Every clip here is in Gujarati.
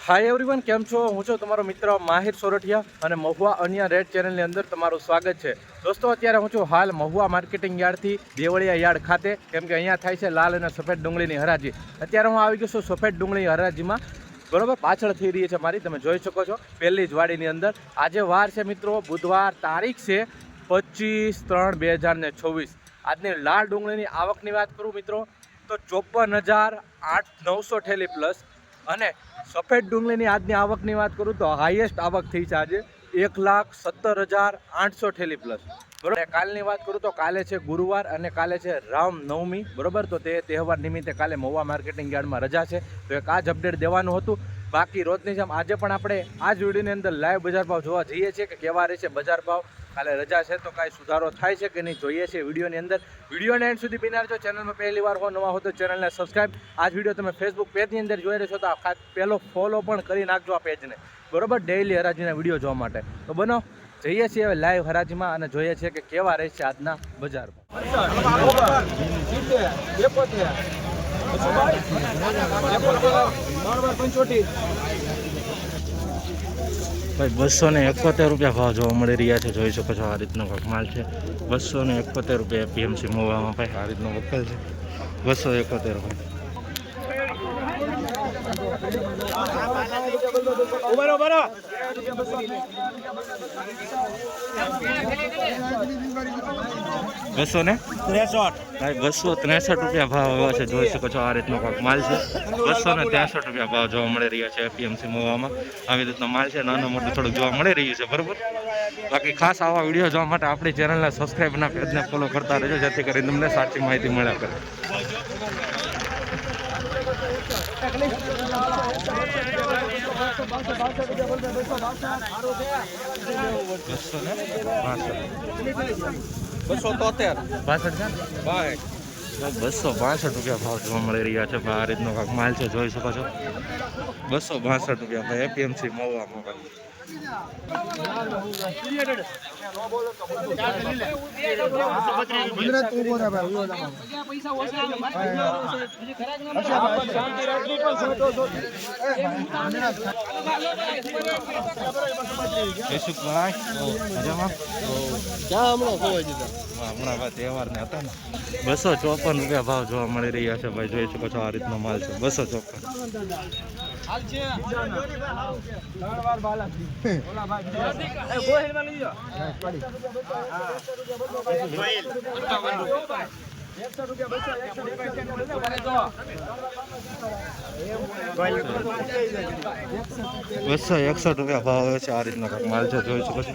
હાય એવરીવન, કેમ છો? હું છું તમારો મિત્ર માહિર સોરઠિયા અને મહુવા અન્ય રેડ ચેનલની અંદર તમારું સ્વાગત છે. દોસ્તો, અત્યારે હું છું હાલ મહુવા માર્કેટિંગ યાર્ડથી દેવળિયા યાર્ડ ખાતે, કેમ કે અહીંયા થાય છે લાલ અને સફેદ ડુંગળીની હરાજી. અત્યારે હું આવી ગયો છું સફેદ ડુંગળી હરાજીમાં. બરોબર, પાછળ થઈ રહી છે મારી, તમે જોઈ શકો છો પહેલી જ વાડીની અંદર. આજે વાર છે મિત્રો બુધવાર, તારીખ છે 25/3/2024. આજની લાલ ડુંગળીની આવકની વાત કરું મિત્રો તો 54,900 ઠેલી પ્લસ. અને સફેદ ડુંગળીની આજની આવકની વાત કરું તો હાઈએસ્ટ આવક થઈ છે આજે 1,17,800 ઠેલી પ્લસ. બરોબર, કાલની વાત કરું તો કાલે છે ગુરુવાર અને કાલે છે રામનવમી. બરોબર, તો તે તહેવાર નિમિત્તે કાલે મહુવા માર્કેટિંગ યાર્ડમાં રજા છે, તો એક આ જ અપડેટ દેવાનું હતું. બાકી રોજની જેમ આજે પણ આપણે આ જ વિડીયોની અંદર લાઈવ બજાર ભાવ જોવા જઈએ છીએ કે કેવા રહે છે બજાર ભાવ. કાલે રજા છે તો કાંઈ સુધારો થાય છે કે નહીં જોઈએ છે વિડીયોની અંદર. વિડીયોને એન્ડ સુધી બિના રહેજો. ચેનલમાં પહેલી વાર હો, નવા હો તો ચેનલને સબસ્ક્રાઈબ. આ જ વિડીયો તમે ફેસબુક પેજની અંદર જોઈ રહ્યો છો તો પહેલો ફોલો પણ કરી નાખજો આ પેજને. બરોબર, ડેઇલી હરાજીના વિડીયો જોવા માટે. તો બનો જઈએ છીએ હવે લાઈવ હરાજીમાં અને જોઈએ છીએ કે કેવા રહે છે આજના બજાર ભાવ. ભાઈ 271 રૂપિયા ભાવ જોવા મળી રહ્યા છે. જોઈ શકો છો આ રીતનો માલ છે. 271 રૂપિયા એપીએમસી મહુવામાં ભાઈ આ રીતનો વકલ છે. 271 રૂપિયા. બસો ને 263 રૂપિયા ભાવ આવ્યો છે. જોઈ શકો છો આ રીતનો કાંક માલ છે. 263 રૂપિયા ભાવ જોવા મળી રહ્યા છે એપીએમસી મહુવામાં. આવી રીતનો માલ છે, નાનું મોટું થોડુંક જોવા મળી રહ્યું છે. બરોબર, બાકી ખાસ આવા વિડીયો જોવા માટે આપણી ચેનલને સબસ્ક્રાઈબ અને પેજને ફોલો કરતા રહેજો, જેથી કરીને તમને સાચી માહિતી મળ્યા કરે. બસો 62 રૂપિયા ભાવ જોવા મળી રહ્યા છે. આ રીતનો કાંક માલ છે, જોઈ શકો છો. 262 રૂપિયા ભાઈ એપીએમસી મહુવામાં ભાઈ. હમણાં તહેવાર ને હતા ને. 254 રૂપિયા ભાવ જોવા મળી રહ્યા છે ભાઈ. જોઈ શકો છો આ રીતનો માલ છે. 261 રૂપિયા ભાવ આવે છે. આ રીતનો માલ છે, જોઈ શકો છો.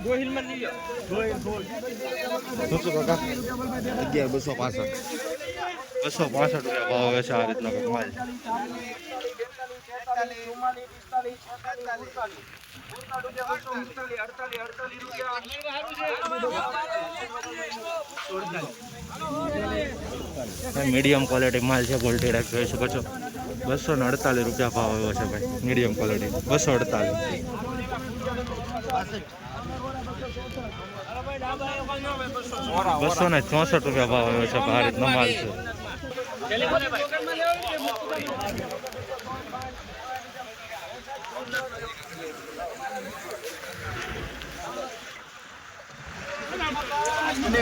265 રૂપિયા ભાવ આવે છે. આ રીતનો માલ છે. મીડિયમ ક્વોલિટી માલ છે. ગોલ્ટી રાખ જોઈ શકો છો. 248 રૂપિયા ભાવ આવ્યો છે ભાઈ. Medium quality 248. 264 રૂપિયા ભાવ આવ્યો છે. આ રીતનો માલ છે.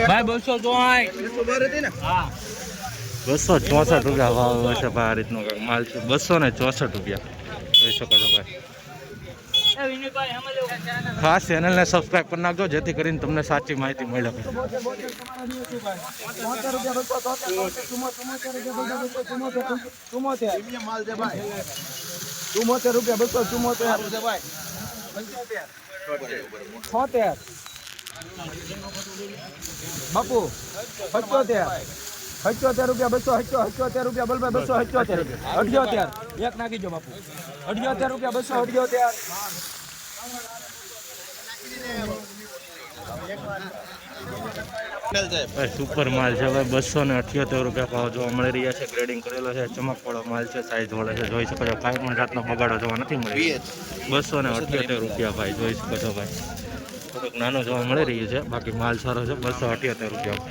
ભાઈ 264 રૂપિયા ભાવ આવ્યો છે. આ રીતનો માલ છે. 264 રૂપિયા જોઈ શકો છો ભાઈ. ખાસ ચેનલને સબસ્ક્રાઈબ કરી નાખજો, જેથી કરીને તમને સાચી માહિતી મળે. 274 બાપુ 78 રૂપિયા 278 રૂપિયા બોલ ભાઈ. 278 એક નાખી જો બાપુ. 78 રૂપિયા 278. સુપર માલ છે ભાઈ. 278 રૂપિયા ભાવ જોવા મળી રહ્યા છે. ગ્રેડિંગ કરેલો છે, ચમકવાળો માલ છે, સાઈઝ વાળો છે. જોઈ શકો છો, કાંઈ પણ જાતનો બગાડો જોવા નથી મળી. 278 રૂપિયા ભાઈ. જોઈ શકો છો ભાઈ. થોડુંક નાનું જોવા મળી રહ્યું છે, બાકી માલ સારો છે. 278 રૂપિયા.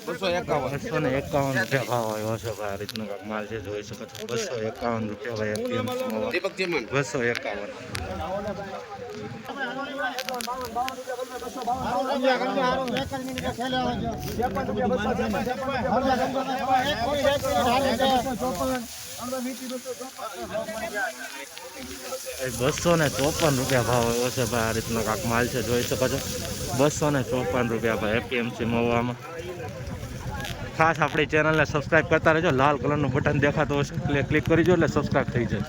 251 રૂપિયા ભાવ આવ્યો છે ભાઈ. આ રીતનો કાંઈક માલ છે, જોઈ શકો છો. 251 રૂપિયા ભાઈ એપીએમસી મહુવા. 251. એ 254 રૂપિયા ભાવ આવ્યો છે ભાઈ. આ રીતનો કાંક માલ છે, જોઈ શકો છો. 254 રૂપિયા ભાઈ એપીએમસી મહુવામાં. ખાસ આપણી ચેનલને સબસ્ક્રાઇબ કરતા રહેજો. લાલ કલરનું બટન દેખાતું હશે, એટલે ક્લિક કરી જો એટલે સબસ્ક્રાઇબ થઈ જશે.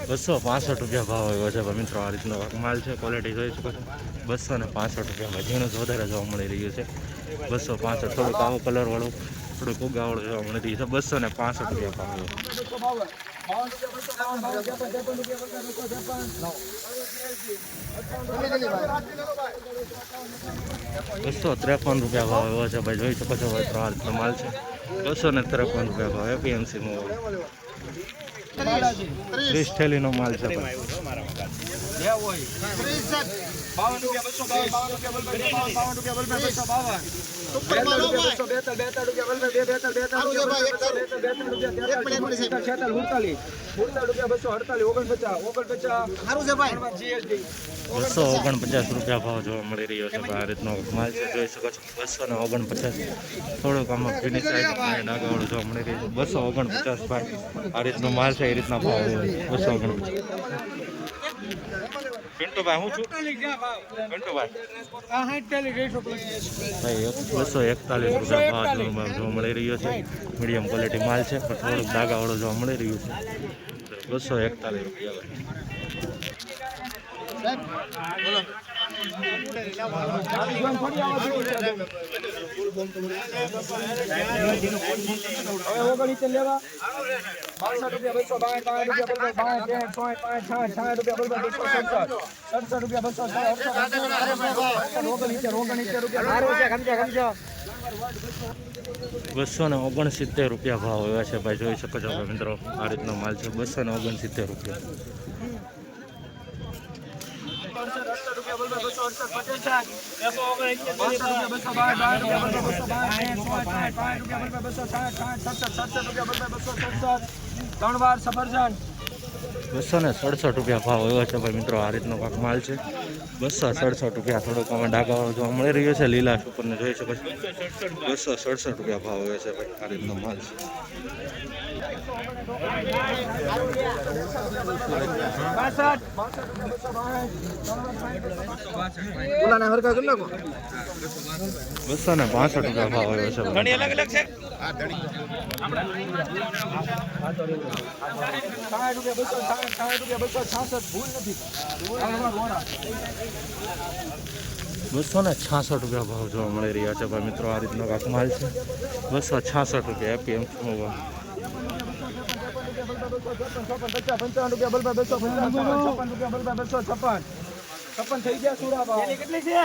બસો 65 રૂપિયા ભાવ આવ્યો છે મિત્રો. આ રીતનો માલ છે, ક્વોલિટી જોઈ શકો છો. 265 રૂપિયામાં ઝીણું વધારે જોવા મળી રહ્યું છે. 265, થોડુંક આવો કલર વાળું, થોડુંક ઉગાવળું જોવા મળી રહ્યું છે. 265 રૂપિયા ભાવ આવ્યો. 253 રૂપિયા ભાવ આવ્યો છે ભાઈ, જોઈ શકો છો. આ રીતનો માલ છે. 253 રૂપિયા ભાવ એપીએમસી માં. 30 થેલીનો માલ છે ભાઈ. 249 રૂપિયા ભાવ જોવા મળી રહ્યો છે. આ રીતનો માલ છે, જોઈ શકો છો. 249. થોડુંક આમાં ફિનિશ ડાગાવાળું જોવા મળી રહ્યું છે. 249 ભાઈ. આ રીતનો માલ છે, એ રીતના ભાવ 249. પિન્ટુભાઈ હું છું પિન્ટુભાઈ ભાઈ 241 રૂપિયા ભાવ જોવા મળી રહ્યો છે. મીડિયમ ક્વોલિટી માલ છે, પણ થોડુંક ડાગાવાળું જોવા મળી રહ્યું છે. 241 રૂપિયા રૂપિયા ભાવ એવા છે ભાઈ, જોઈ શકો છો મિત્રો. આ રીતનો માલ છે. 269 રૂપિયા. 267 રૂપિયા ભાવ એવો છે ભાઈ મિત્રો. આ રીતનો કાંક માલ છે. 267 રૂપિયા. થોડોક આમાં ડાગાવાળો જોવા મળી રહ્યો છે. લીલા સુપરને જોઈ શકો છો. 267 રૂપિયા ભાવ એવો છે ભાઈ. આ રીતનો માલ છે. 265 રૂપિયા ભાવ આવ્યો છે. ઘણી અલગ અલગ છે. 266 રૂપિયા ભાવ જોવા મળી રહ્યા છે ભાઈ મિત્રો. આ રીતનો કાંક માલ છે. 266 રૂપિયા એપીએમસી માં. 56 થઈ ગયા સુરા ભાવ કેટલી છે?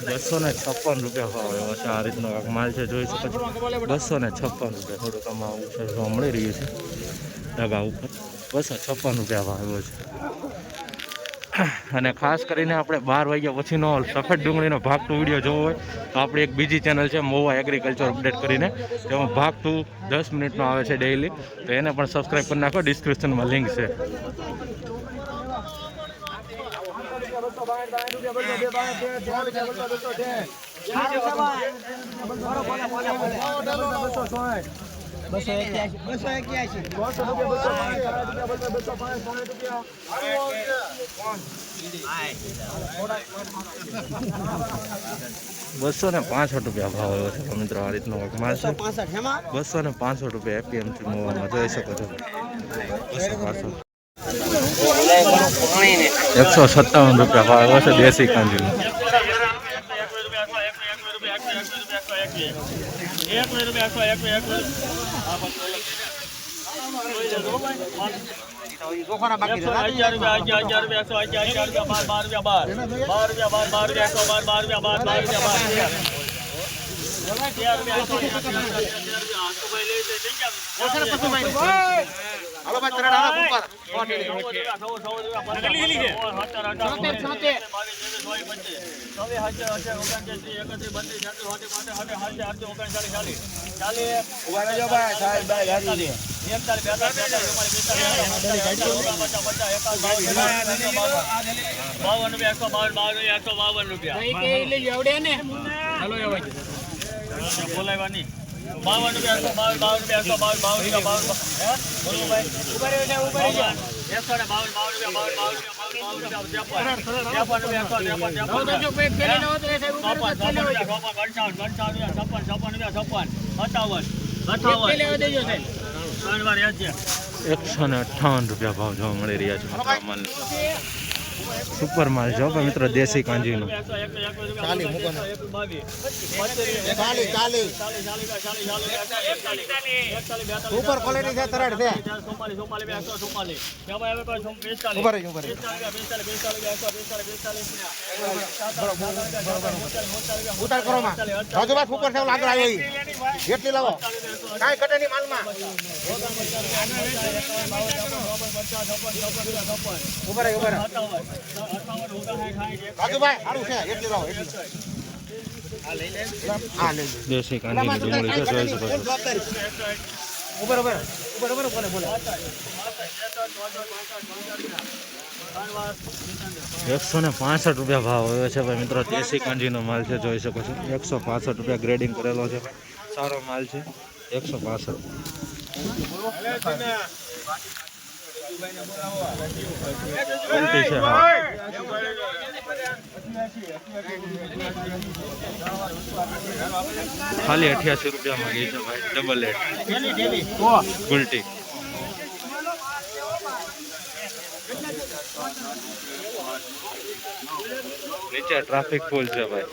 256 રૂપિયા ભાવ એવો છે. આ રીતનો કાંક માલ છે, જોઈ શકો છો. 256 રૂપિયા. થોડુંક આમાં જોવા મળી રહ્યું છે ડાબા ઉપર. 256 રૂપિયા ભાવ એવો છે. અને ખાસ કરીને આપણે 12 વાગ્યા પછીનો સફેદ ડુંગળીનો ભાગ 2 વિડીયો જોવો હોય તો આપણી એક બીજી ચેનલ છે મહુવા એગ્રીકલ્ચર અપડેટ કરીને, તેમાં ભાગ 2 10 મિનિટનો આવે છે ડેઈલી, તો એને પણ સબસ્ક્રાઈબ કરી નાખો. ડિસ્ક્રિપ્શનમાં લિંક છે. બસો ને 65 રૂપિયા ભાવ આવ્યો છે મિત્રો. આ રીતનો માલ છે. 265 રૂપિયા એપીએમસી મોવામાં જોઈ શકો છો. 157 રૂપિયા ભાવ આવ્યો છે દેશી કાંજીનો. ₹158 ભાવ જોવા મળી રહ્યા છે સુપર માલ છે પણ મિત્રો દેશી કાંજીનો સુપર ક્વોલિટી છે તરડ છે ઉતાર કરો માં રાજુભાઈ સુપર છે આગળ આવ્યો એટલી લાવો કાંઈ ઘટે નહીં માલમાં ઉભા રહે રાજુભાઈ સારું છે એટલી લાવો દેશી કાંજીની ડુંગળી છે જોઈ શકો છો ઉભર બોલે ₹165 ભાવ આવ્યો છે ભાઈ મિત્રો દેશી કાંજીનો માલ છે જોઈ શકો છો ₹165 ગ્રેડિંગ કરેલો છે સારો માલ છે 165 ઉલટી છે ખાલી ₹88 માં ગઈ છે ભાઈ ડબલ લેટ ઉલટી નીચે ટ્રાફિક ફૂલ છે ભાઈ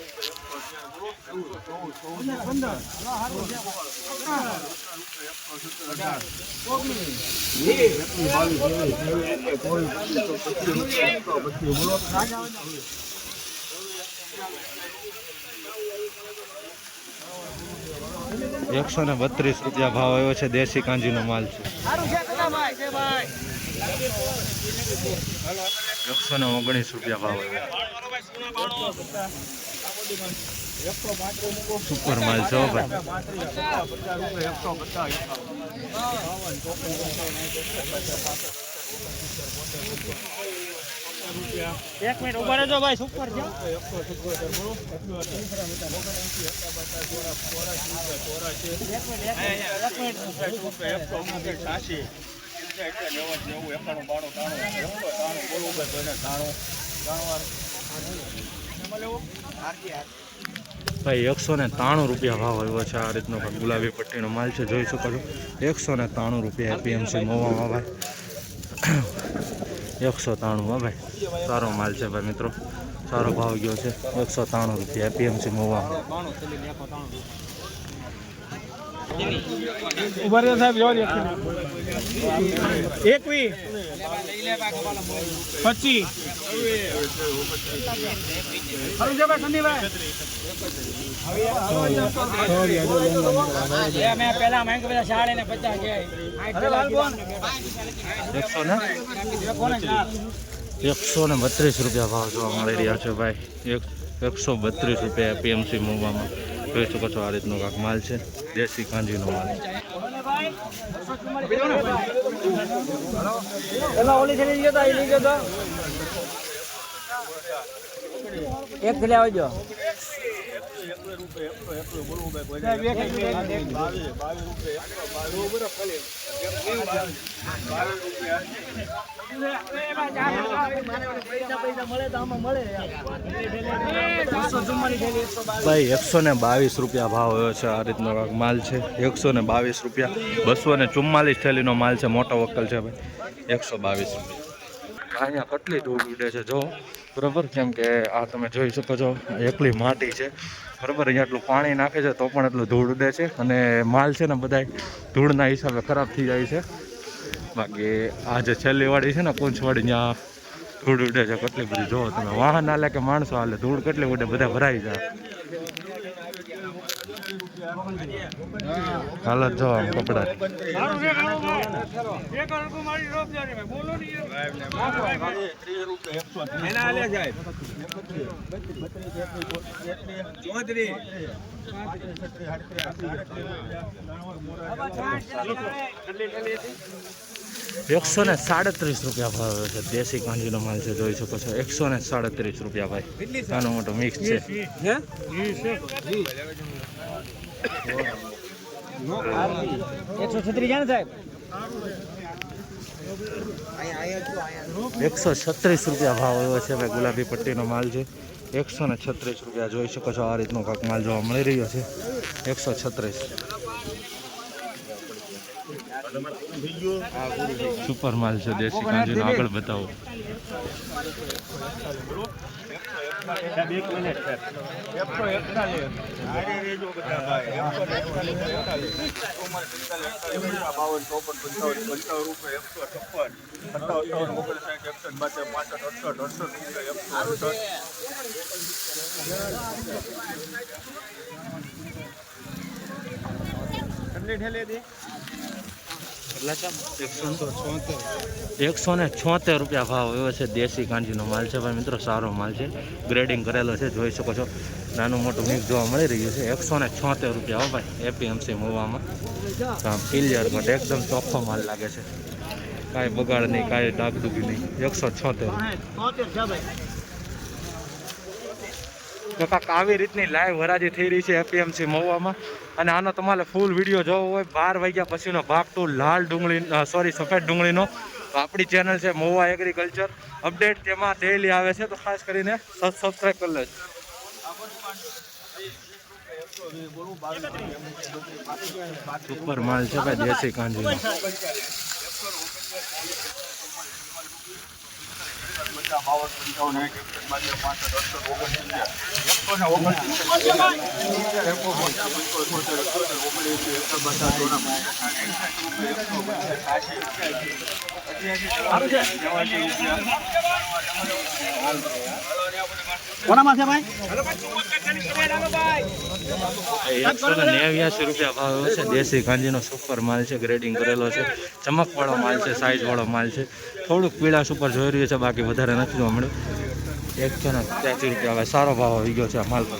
₹132 ભાવ આવ્યો છે દેશી કાંજીનો માલ છે ₹119 ભાવ આવ્યો સુપર માલ છે ભાઈ એક મિનિટ ઉભા રહેજો ભાઈ સુપર છે ભાઈ ₹193 ભાવ આવ્યો છે આ રીતનો ગુલાબી પટ્ટીનો માલ છે જોઈ શકો છો ₹193 એપીએમસી મોવામાં ભાઈ 193 ભાઈ સારો માલ છે ભાઈ મિત્રો સારો ભાવ ગયો છે ₹193 એપીએમસી મોવામાં ઉભા રહ્યો સાહેબ જો 21 25 હરું છે ભાઈ સંદીપભાઈ મેં પેલા મેં કે બધા 50 ને 50 કે અરે લાલ કોણ 132 ભાવ જોવા મળી રહ્યા છે ભાઈ 132 એપીએમસી મોવામાં જોઈ શકો છો આ રીતનો કાંક માલ છે દેશી કાંજીનો માલ એલા ઓલી થેલી ગયો તો આ લઈ ગયો તો એક થેલી આવજો ભાઈ ₹122 ભાવ આવ્યો છે આ રીતનો કાંક માલ છે ₹122 244 થેલીનો માલ છે મોટો વક્કલ છે ભાઈ ₹122 અહીંયા કેટલી ધૂળ ઉડે છે જો, બરાબર. કેમ કે આ તમે જોઈ શકો છો એકલી માટી છે, બરાબર. અહીંયા એટલું પાણી નાખે છે તો પણ એટલું ધૂળ ઉડે છે, અને માલ છે ને બધાય ધૂળના હિસાબે ખરાબ થઈ જાય છે. બાકી આ જે છેલ્લી વાડી છે ને પૂંછવાડી, ત્યાં ધૂળ ઉડે છે કેટલી બધી. જો તમે વાહન હાલે કે માણસો હાલે, ધૂળ કેટલી ઉડે, બધા ભરાઈ જાય. હાલત જો આમ કપડા ₹137 ભાવ છે. દેશી કાંજીનો માલ છે, જોઈ શકો છો. ₹137 ભાઈ. નાનો મોટો મિક્સ છે. 136 ભાવ આવ્યો છે ભાઈ. ગુલાબી પટ્ટીનો માલ છે. 136 જોઈ શકો છો. આ રીતનો કાંક માલ જોવા મળી રહ્યો છે. 136 સુપર માલ છે દેશી કાંજીનો. આગળ બતાવો. ₹176 ભાવ આવ્યો છે. દેશી કાંજીનો માલ છે ભાઈ મિત્રો. સારો માલ છે, ગ્રેડિંગ કરેલો છે, જોઈ શકો છો. નાનું મોટું મિક્સ જોવા મળી રહ્યું છે. ₹176 હો ભાઈ. એપીએમસી મોવામાં ક્લિયર કટ એકદમ ચોખ્ખો માલ લાગે છે. કાંઈ બગાડ નહીં, કાંઈ ડાગડુગી નહીં. 176 તો કાંક આવી રીતની લાઈવ હરાજી થઈ રહી છે એપીએમસી મહુવામાં. અને આનો તમારે ફૂલ વિડીયો જોવો હોય 12 વાગ્યા પછીનો ભાગ 2 લાલ ડુંગળી સફેદ ડુંગળીનો, તો આપણી ચેનલ છે મહુવા એગ્રીકલ્ચર અપડેટ, તેમાં ડેઈલી આવે છે. તો ખાસ કરીને સબસ્ક્રાઈબ કરી લેજો. સુપર માલ છે ભાઈ દેશી કાંજીનો. કોનામાં છે ભાઈ? ₹189 ભાવ છે. દેશી કાંજીનો સુપર માલ છે, ગ્રેડિંગ કરેલો છે, ચમકવાળો માલ છે, સાઇઝવાળો માલ છે. થોડુંક પીળાશ ઉપર જોઈ રહ્યું છે, બાકી વધારે નથી જોવા મળ્યું. ₹183 હવે સારો ભાવ આવી ગયો છે આ માલ પર.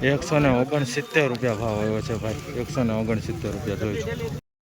₹169 ભાવ આવ્યો છે ભાઈ. ₹169 જોઈ છે.